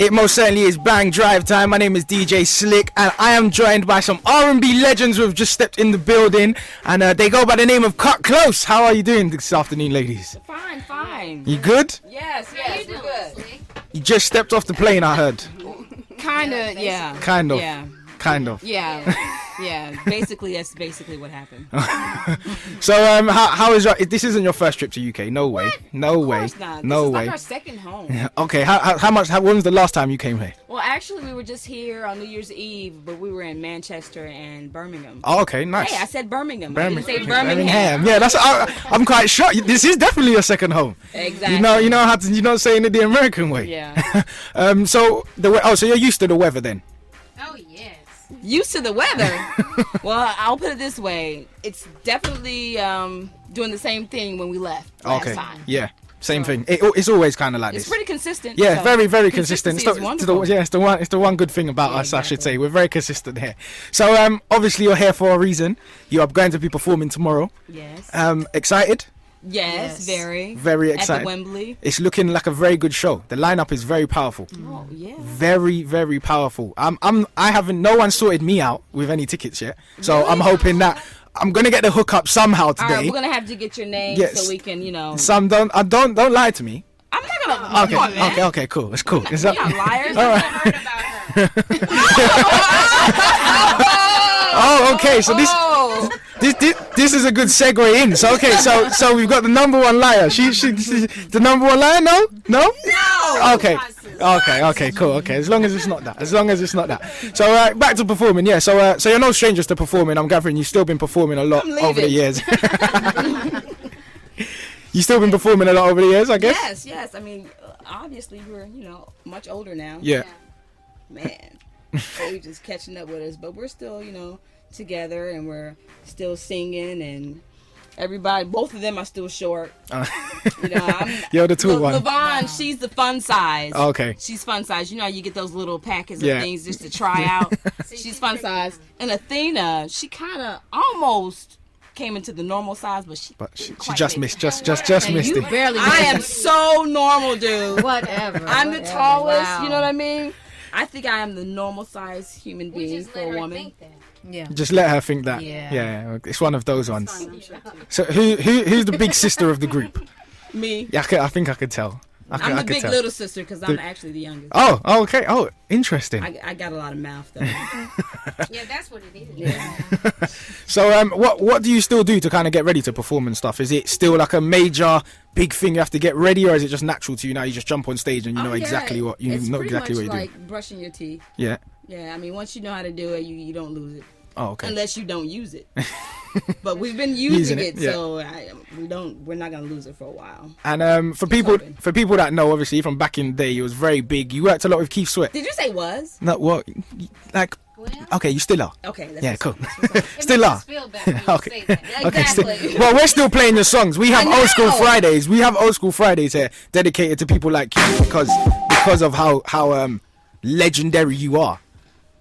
It most certainly is bang drive time. My name is DJ Slick, and I am joined by some R&B legends who have just stepped in the building, and they go by the name of Kut Klose. How are you doing this afternoon, ladies? Fine. You good? Yes, we're good. You just stepped off the plane, I heard. Kinda, yeah. Kind of. Yeah. Kind of. Yeah. Basically, that's basically what happened. So, how is your? This isn't your first trip to UK? No way. What? No Of way. course not. No this is way. like our second home. Okay. When was the last time you came here? Well, actually, we were just here on New Year's Eve, but we were in Manchester and Birmingham. Oh, okay, nice. Hey, I said Birmingham. I didn't say Birmingham. Birmingham. Yeah, that's. I'm quite shocked. This is definitely your second home. Exactly. You know how to. You're not saying it the American way. Yeah. So so you're used to the weather then? Oh, yes. Used to the weather. Well, I'll put it this way: it's definitely doing the same thing when we left last time. Yeah. Same thing. It's always kind of like It's this. pretty consistent. Yeah, so very, very consistent. consistency is wonderful. It's the one good thing about us, I should say. We're very consistent here. So obviously you're here for a reason. You are going to be performing tomorrow. Yes. Excited? Yes, very. Very excited. At the Wembley. It's looking like a very good show. The lineup is very powerful. Oh yeah. Very, very powerful. No one sorted me out with any tickets yet. So really? I'm hoping that I'm gonna get the hookup somehow today. All right, we're gonna have to get your name so we can, Some don't lie to me. I'm not gonna. Okay, cool. It's cool. We're not liars. All right. Heard about her. Oh, okay. So this is a good segue in. So okay, so we've got the number one liar. She's the number one liar. No. Okay. Cool. Okay. As long as it's not that. So back to performing. Yeah. So you're no strangers to performing. I'm gathering you've still been performing a lot over the years. You've still been performing a lot over the years, I guess. Yes. I mean, obviously we're much older now. Yeah. Man, so we just catching up with us, but we're still together and we're still singing and. Everybody, both of them are still short. You're the tall one. Lavon, she's the fun size. Okay. She's fun size. You know how you get those little packets of things just to try out? She's fun size. And Athena, she kind of almost came into the normal size, but she just missed. Just missed it. Barely. I am so normal, dude. Whatever. I'm the tallest. Wow. You know what I mean? I think I am the normal size human being for a woman. Think that. Yeah. Just let her think that. Yeah. It's one of those ones. So who's the big sister of the group? Me. Yeah, I think I could tell. I'm the big little sister because I'm actually the youngest. Oh, okay. Oh, interesting. I got a lot of mouth though. Yeah, that's what it is. Yeah. So what do you still do to kind of get ready to perform and stuff? Is it still like a major big thing you have to get ready, or is it just natural to you now? You just jump on stage and you know exactly what you know exactly what you do. It's like brushing your teeth. Yeah. Yeah, I mean once you know how to do it, you don't lose it. Oh, okay. Unless you don't use it. But we've been using it, yeah. so we're not gonna lose it for a while. And for people that know, obviously from back in the day, it was very big. You worked a lot with Keith Sweat. Did you say was? No, what? Like, okay, you still are. Okay. Yeah, cool. Still are. Okay. Exactly. Well, we're still playing your songs. We have Old School Fridays. We have Old School Fridays here, dedicated to people like you because of how legendary you are.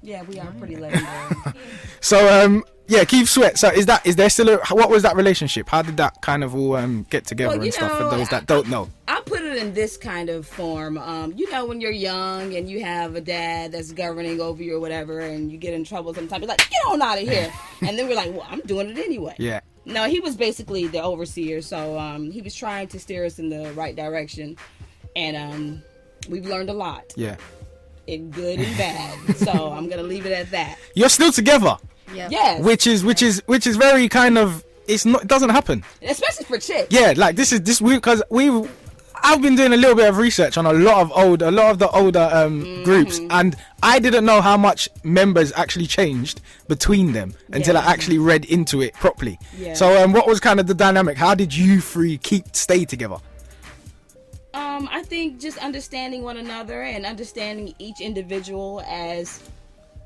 Yeah, we are pretty legendary. So Keith Sweat. So is there still what was that relationship? How did that kind of all get together and stuff for those that don't know? I'll put it in this kind of form. When you're young and you have a dad that's governing over you or whatever, and you get in trouble sometimes, you're like, get on out of here. And then we're like, well, I'm doing it anyway. Yeah. No, he was basically the overseer, so he was trying to steer us in the right direction, and we've learned a lot. Yeah. In good and bad. So I'm gonna leave it at that. You're still together. Yeah. Yes. Which is very kind of it doesn't happen. Especially for chicks. Yeah, like this because I've been doing a little bit of research on a lot of the older groups, and I didn't know how much members actually changed between them until I actually read into it properly. Yeah. So what was kind of the dynamic? How did you three stay together? I think just understanding one another and understanding each individual as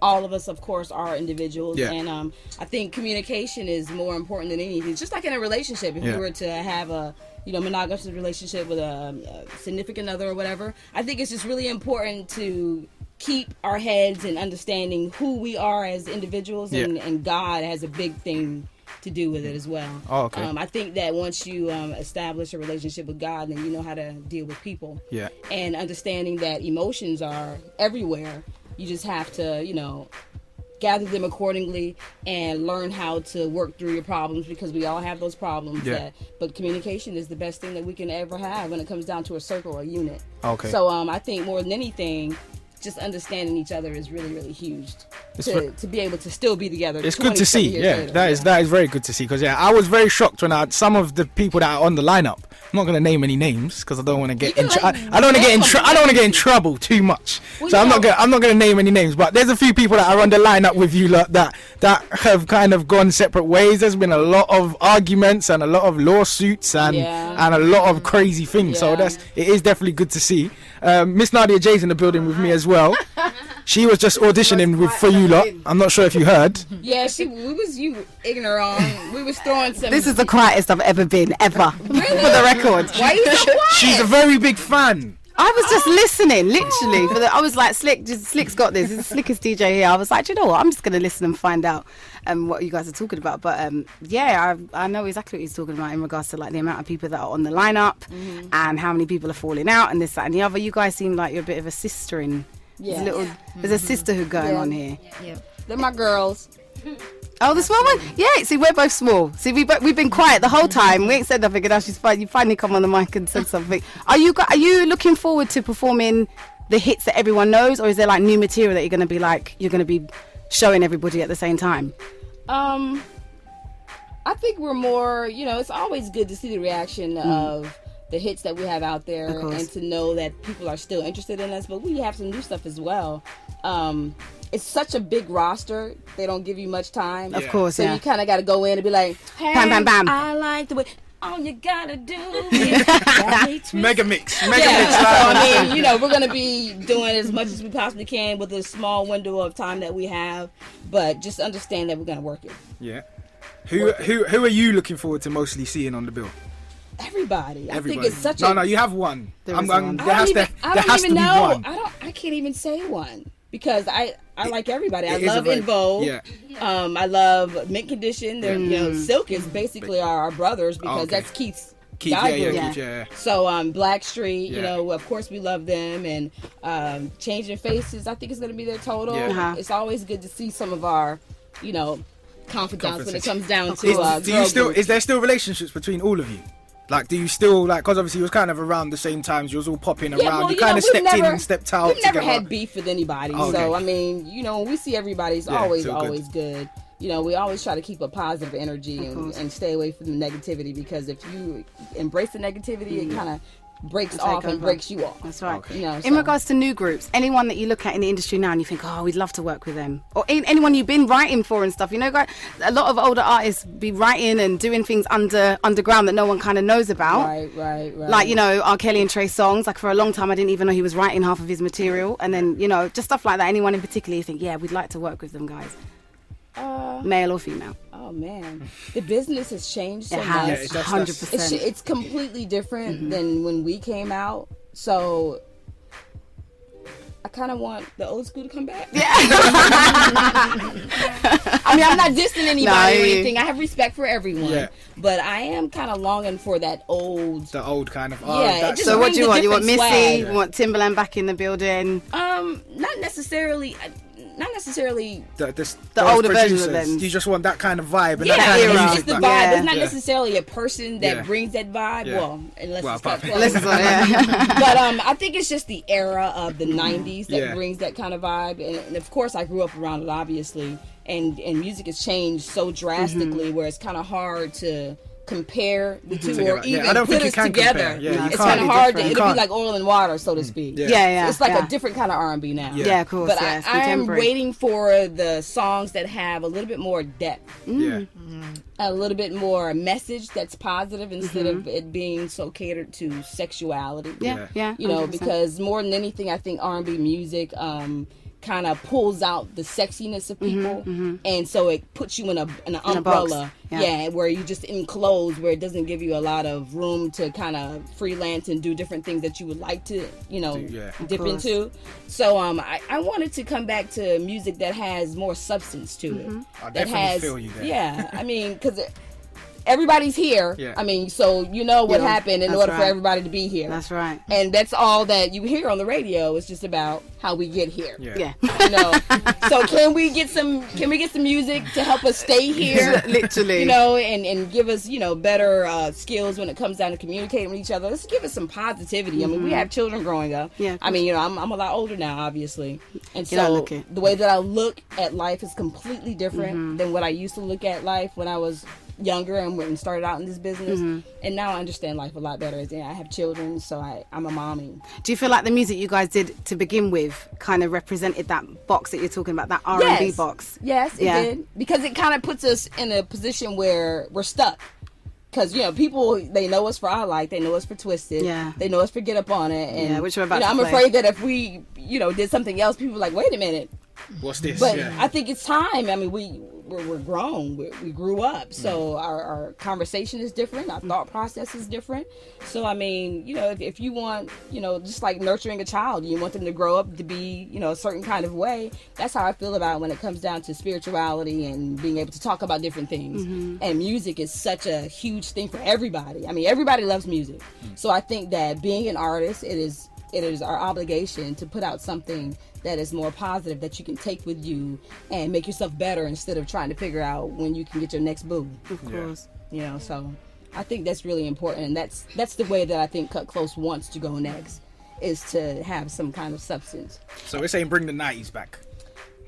all of us, of course, are individuals. Yeah. And I think communication is more important than anything. Just like in a relationship, if you were to have a monogamous relationship with a significant other or whatever, I think it's just really important to keep our heads and understanding who we are as individuals, and God has a big thing to do with it as well. Oh, okay. I think that once you establish a relationship with God, then you know how to deal with people. Yeah. And understanding that emotions are everywhere, you just have to, gather them accordingly and learn how to work through your problems, because we all have those problems. Yeah. But communication is the best thing that we can ever have when it comes down to a circle or a unit. Okay. So I think more than anything, just understanding each other is really, really huge to be able to still be together. It's good to 27 see. years Yeah, later. that is very good to see. Because I was very shocked when some of the people that are on the lineup. I'm not gonna name any names because I don't want to get I don't want to get I don't want to get in trouble too much. Well, so I'm not gonna name any names. But there's a few people that are on the lineup with you lot that have kind of gone separate ways. There's been a lot of arguments and a lot of lawsuits and a lot of crazy things. So it is definitely good to see. Miss Nadia Jae's in the building with me as well. She was just auditioning for you lot. I'm not sure if you heard. Yeah, you ignorant. We was throwing some. This is the quietest I've ever been, ever. Really? For the record. Why are you so quiet? She's a very big fan. I was just listening, literally. I was like, Slick's got this. He's the slickest DJ here. I was like, do you know what? I'm just going to listen and find out what you guys are talking about. But I know exactly what he's talking about in regards to like the amount of people that are on the lineup and how many people are falling out and this, that, and the other. You guys seem like you're a bit of a sistering. Yeah. There's a sisterhood going on here. Yeah. They're my girls. Oh, the small one? Yeah, see, we're both small. See, we've been quiet the whole time. We ain't said nothing, and now she's fine. You finally come on the mic and said something. Are you looking forward to performing the hits that everyone knows, or is there like new material that you're going to be showing everybody at the same time? I think we're more, it's always good to see the reaction of the hits that we have out there and to know that people are still interested in us, but we have some new stuff as well. It's such a big roster, they don't give you much time. Of course, so you kind of got to go in and be like, hey, bam, bam, bam. I like the way, all you gotta do is Mega mix. So, I mean, we're going to be doing as much as we possibly can with the small window of time that we have, but just understand that we're going to work it. Yeah. Who are you looking forward to mostly seeing on the bill? Everybody. I think it's such No, you have one. There one. There has to be one. I can't even say one because I like everybody. I It is love a very- In Vogue. Yeah. I love Mint Condition. They're Silk is basically our brothers because that's Keith's guy group. Yeah. So Blackstreet, of course we love them, and Changing Faces. I think it's going to be their total. Yeah. It's always good to see some of our, confidants when it comes down to. Is there still relationships between all of you? Like, do you still because obviously it was kind of around the same times. You was all popping around. Well, you kind of stepped in and stepped out. We've never together. had beef with anybody. Okay. So I mean, when we see everybody, it's always good. We always try to keep a positive energy and stay away from the negativity, because if you embrace the negativity, it kind of breaks off and breaks you off. That's right. Okay. In regards to new groups, anyone that you look at in the industry now and you think, oh, we'd love to work with them, or anyone you've been writing for and stuff, guys, a lot of older artists be writing and doing things underground that no one kind of knows about. Right. Like, R. Kelly and Trey Songz. Like, for a long time, I didn't even know he was writing half of his material. And then, just stuff like that. Anyone in particular, you think, yeah, we'd like to work with them guys. Male or female? Oh man, the business has changed so it has, much. 100%. It's completely different than when we came out. So I kind of want the old school to come back. Yeah. I mean, I'm not dissing anybody or anything. I have respect for everyone. Yeah. But I am kind of longing for that old. The old kind of. So what do you want? You want Missy? You want Timbaland back in the building? Not necessarily the older version of them. You just want that kind of vibe and that kind of music. It's the vibe. There's not necessarily a person that brings that vibe. Yeah. Well, unless it's Kut Klose. But I think it's just the era of the 90s that brings that kind of vibe. And of course, I grew up around it, obviously. And music has changed so drastically where it's kind of hard to compare the two or even I don't put think us together. It's kind of hard to, it'll be like oil and water, so to speak. Yeah. It's like a different kind of R&B now. Yeah, of course. But I am waiting for the songs that have a little bit more depth. A little bit more message that's positive instead of it being so catered to sexuality. Yeah. Because more than anything, I think R&B music kind of pulls out the sexiness of people, and so it puts you in an umbrella, where you just enclosed, where it doesn't give you a lot of room to kind of freelance and do different things that you would like to, dip into. So I wanted to come back to music that has more substance to it. I definitely feel you there. Yeah, I mean, because everybody's here. Yeah. I mean, so you know what happened in order for everybody to be here. That's right. And that's all that you hear on the radio. It's just about how we get here. Yeah. You know. So can we get some music to help us stay here? Literally. You know, and give us, better skills when it comes down to communicating with each other. Let's give us some positivity. I mean, we have children growing up. Yeah. I mean, I'm a lot older now, obviously. And so the way that I look at life is completely different than what I used to look at life when I was younger and went and started out in this business, and now I understand life a lot better. I have children, so I'm a mommy. Do you feel like the music you guys did to begin with kind of represented that box that you're talking about, that R&B box? Yes, it did, because it kind of puts us in a position where we're stuck. Because people, they know us for I Like, they know us for Twisted, they know us for Get Up On It, and which we're about to I'm play. Afraid that if we did something else, people are like, wait a minute, what's this? But I think it's time. I mean, we're grown. We grew up. So our conversation is different. Our thought process is different. So, I mean, if you want, just like nurturing a child, you want them to grow up to be, a certain kind of way. That's how I feel about it when it comes down to spirituality and being able to talk about different things. And music is such a huge thing for everybody. I mean, everybody loves music. So I think that being an artist, it is our obligation to put out something that is more positive, that you can take with you and make yourself better instead of trying to figure out when you can get your next boo. Of course. So I think that's really important, and that's the way that I think Kut Klose wants to go next, is to have some kind of substance. So we're saying bring the 90s back.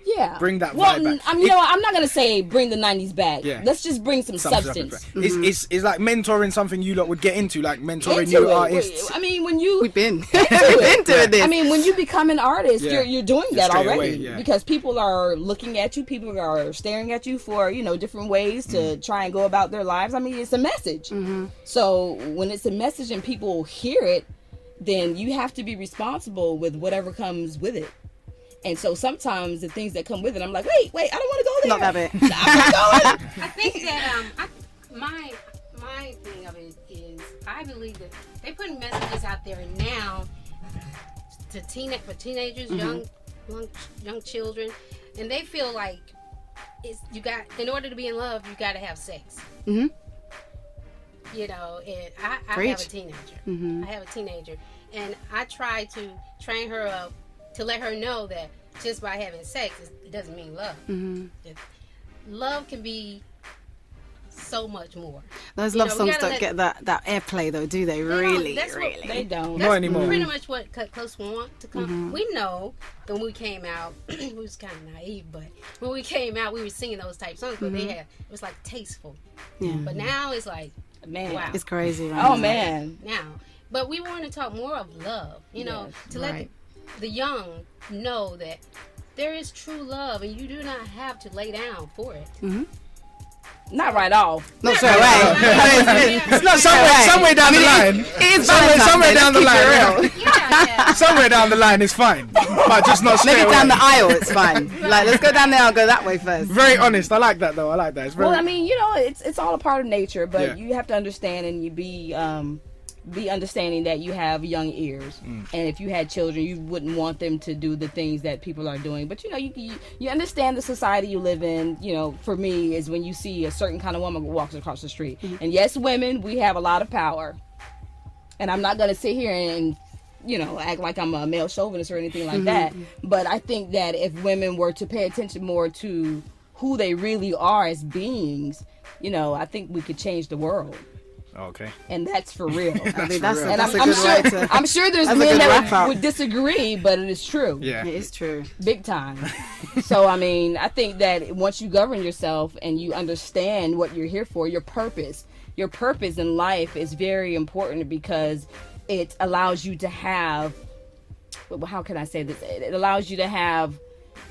Yeah. Bring that vibe back. I'm not going to say bring the 90s back. Yeah. Let's just bring some substance. Is like mentoring something you lot would get into, like mentoring new artists? I mean, when you... We've been doing this. I mean, when you become an artist, you're doing that straight already. away, because people are looking at you, people are staring at you for, different ways to try and go about their lives. I mean, it's a message. So when it's a message and people hear it, then you have to be responsible with whatever comes with it. And so sometimes the things that come with it, I'm like, wait, I don't want to go there. Not that bit. I'm not going. I think that my thing of it is, I believe that they putting messages out there now to for teenagers, young children, and they feel like in order to be in love, you got to have sex. And I have a teenager. I have a teenager, and I try to train her up to let her know that just by having sex, it doesn't mean love. Love can be so much more. Those love songs don't get that airplay, though, do they? Really? They don't. Not anymore. Pretty much what Kut Klose want to come. We know that when we came out, we was kind of naive, but when we came out, we were singing those type songs, but it was like tasteful. But now it's like, man, wow. It's crazy, right? Oh, man. Now. But we want to talk more of love, to let the young know that there is true love, and you do not have to lay down for it. Not right off. Not straight away. It's not somewhere down the line. It is somewhere down the line. Yeah. Somewhere down the line is fine, but just not straight Maybe away. down the aisle, it's fine. Like, let's go down there, I'll go that way first. Very honest. I like that though. I like that. It's very. Well, I mean, it's all a part of nature, but you have to understand, and you be understanding that you have young ears, and if you had children, you wouldn't want them to do the things that people are doing. But you understand the society you live in. For me, is when you see a certain kind of woman who walks across the street. And yes, women, we have a lot of power, and I'm not gonna sit here and act like I'm a male chauvinist or anything like that. But I think that if women were to pay attention more to who they really are as beings, I think we could change the world. Okay. And that's for real. I mean, that's And a I'm good way to... I'm sure there's that's a men good that wrap-up. would disagree, but it is true. Yeah. It is true. Big time. So, I mean, I think that once you govern yourself and you understand what you're here for, your purpose in life is very important, because it allows you to have, how can I say this? It allows you to have,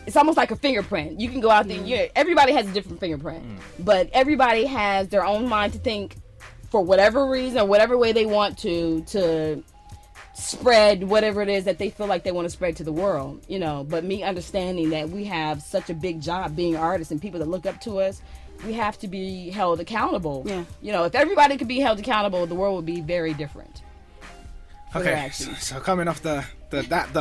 it's almost like a fingerprint. You can go out there, everybody has a different fingerprint, but everybody has their own mind to think for whatever reason or whatever way they want to spread whatever it is that they feel like they want to spread to the world, you know. But me understanding that we have such a big job being artists and people that look up to us, we have to be held accountable. Yeah. You know, if everybody could be held accountable, the world would be very different. Okay, so coming off the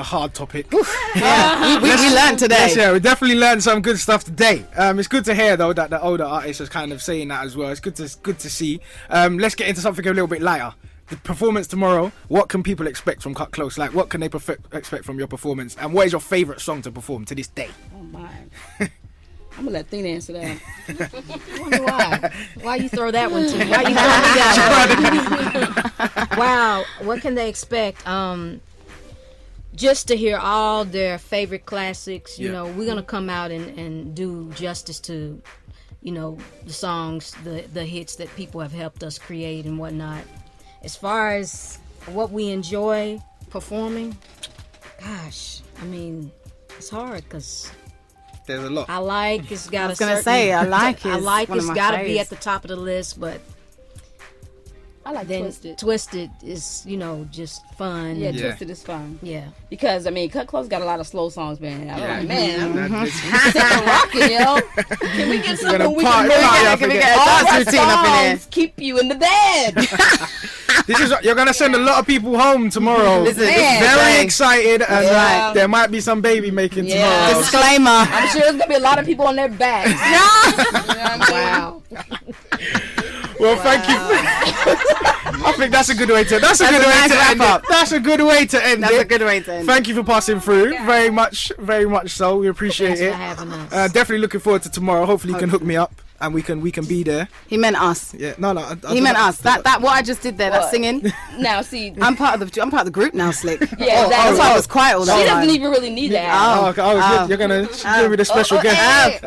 hard topic. Yeah, we learned today. Yes, yeah, we definitely learned some good stuff today. It's good to hear though that the older artists is kind of saying that as well. It's good to see. Let's get into something a little bit lighter. The performance tomorrow. What can people expect from Kut Klose? Like, what can they expect from your performance? And what is your favourite song to perform to this day? Oh my! I'm gonna let Thina answer that. I wonder why. Why you throw that one to me? Why you throw me that one? Wow. What can they expect? Just to hear all their favorite classics. You know, we're gonna come out and do justice to, you know, the songs, the hits that people have helped us create and whatnot. As far as what we enjoy performing, gosh, I mean, it's hard because there's a lot. I like it's got. I was gonna say I like it. I like it's got to be at the top of the list, but I like Twisted. Twisted is, you know, just fun. Yeah, Twisted is fun. Yeah, because I mean, Kut Klose got a lot of slow songs, man. I'm like, man, I'm This rocking, yo. Can we get something we can Can we get a dance routine up in here? Keep you in the bed. This is you're gonna send a lot of people home tomorrow. Listen, very excited, and there might be some baby making tomorrow. Disclaimer. I'm sure there's gonna be a lot of people on their backs. wow. Well, thank you. I think that's a good way to. That's a good way to end it. That's a good way to end it. That's a good way to end it. Thank you for passing through. Very much so. We appreciate Thanks it. for having us. Definitely looking forward to tomorrow. Hopefully, you can hook me up and we can be there. He meant us. Yeah. No. He meant us. That what I just did there. That singing. Now, see, I'm part of the group now, Slick. Yeah, that's why I was quiet all the time. She doesn't even really need that. Oh, okay. You're gonna give me the special guest.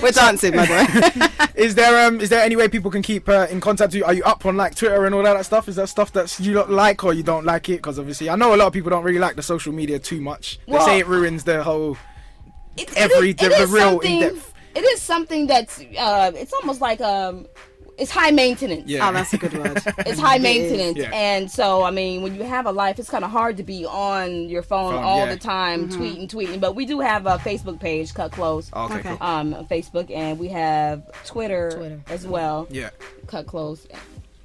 We're dancing, by the way. Is there any way people can keep in contact with you? Are you up on like Twitter and all that stuff? Is that stuff that you don't like or you don't like it? Because obviously I know a lot of people don't really like the social media too much. They say it ruins the whole the real in depth. It is something that's it's almost like it's high maintenance. Yeah. Oh, that's a good word. It's high maintenance, Yeah. And so I mean, when you have a life, it's kind of hard to be on your phone all the time, tweeting. But we do have a Facebook page, Kut Klose. Okay. Cool. Facebook, and we have Twitter as well. Yeah. Kut Klose.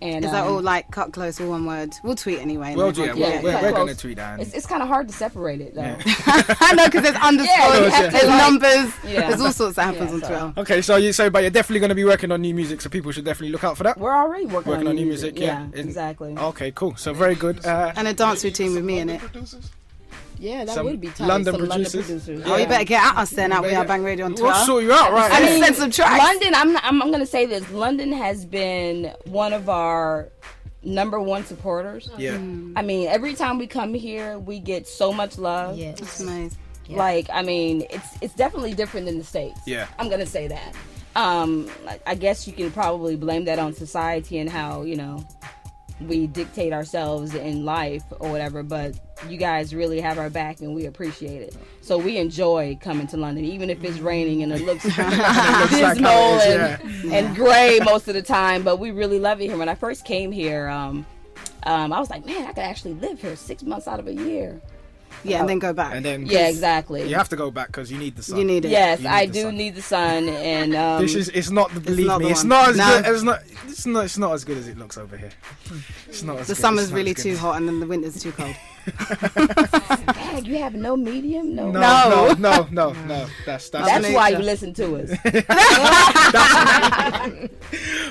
And Is that all like Kut Klose, all one word? We'll tweet anyway. We'll do it. Yeah, We're going to tweet that. It's kind of hard to separate it, though. Yeah. I know, because there's underscores, have to, there's numbers, Yeah. there's all sorts that happens on Twitter. Okay, but you're definitely going to be working on new music, so people should definitely look out for that. We're already working on new music. Yeah, exactly. Okay, cool. So very good. And a dance routine with me in it. Yeah, that Some would be tight. London Some producers. Oh, you better get at us then at We Are Bang Radio on Twitter. We'll sort you out, right? I mean, send some tracks. London, I'm going to say this. London has been one of our #1 supporters. Yeah. I mean, every time we come here, we get so much love. Yes. That's nice. Yeah. Like, I mean, it's definitely different than the States. Yeah. I'm going to say that. I guess you can probably blame that on society and how, you know, we dictate ourselves in life or whatever, but you guys really have our back and we appreciate it. So we enjoy coming to London, even if it's raining and it looks dismal and gray most of the time, but we really love it here. When I first came here, I was like, man, I could actually live here 6 months out of a year. Yeah, and then go back. And then Yeah, exactly. you have to go back because you need the sun. You need it. Yes, You I the do sun. need the sun, and It's not the believe not me. the It's one. not as No. good. It's not as good as it looks over here. It's not as The good. summer's It's not really as good too as- hot and then the winter's too cold. Dad, you have no medium, no. No. That's That's why you listen to us.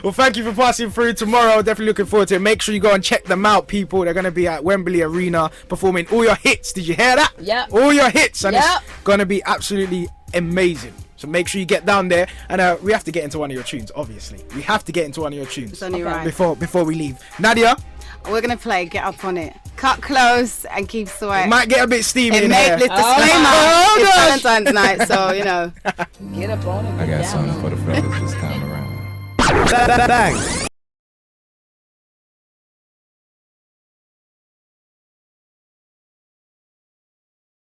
Well, thank you for passing through tomorrow. Definitely looking forward to it. Make sure you go and check them out, people. They're going to be at Wembley Arena performing all your hits. Did you hear that? Yep. All your hits. And Yep. it's going to be absolutely amazing. So make sure you get down there. And we have to get into one of your tunes, obviously. We have to get into one of your tunes It's only right. before we leave. Nadia, We're going to play Get Up On It. Kut Klose and Keep Sweat. it might get a bit steamy It in may, here. disclaimer, Oh, it's gosh. Valentine's night, so, you know. Get up on it. I Get got down something on for it. the fellas this time around.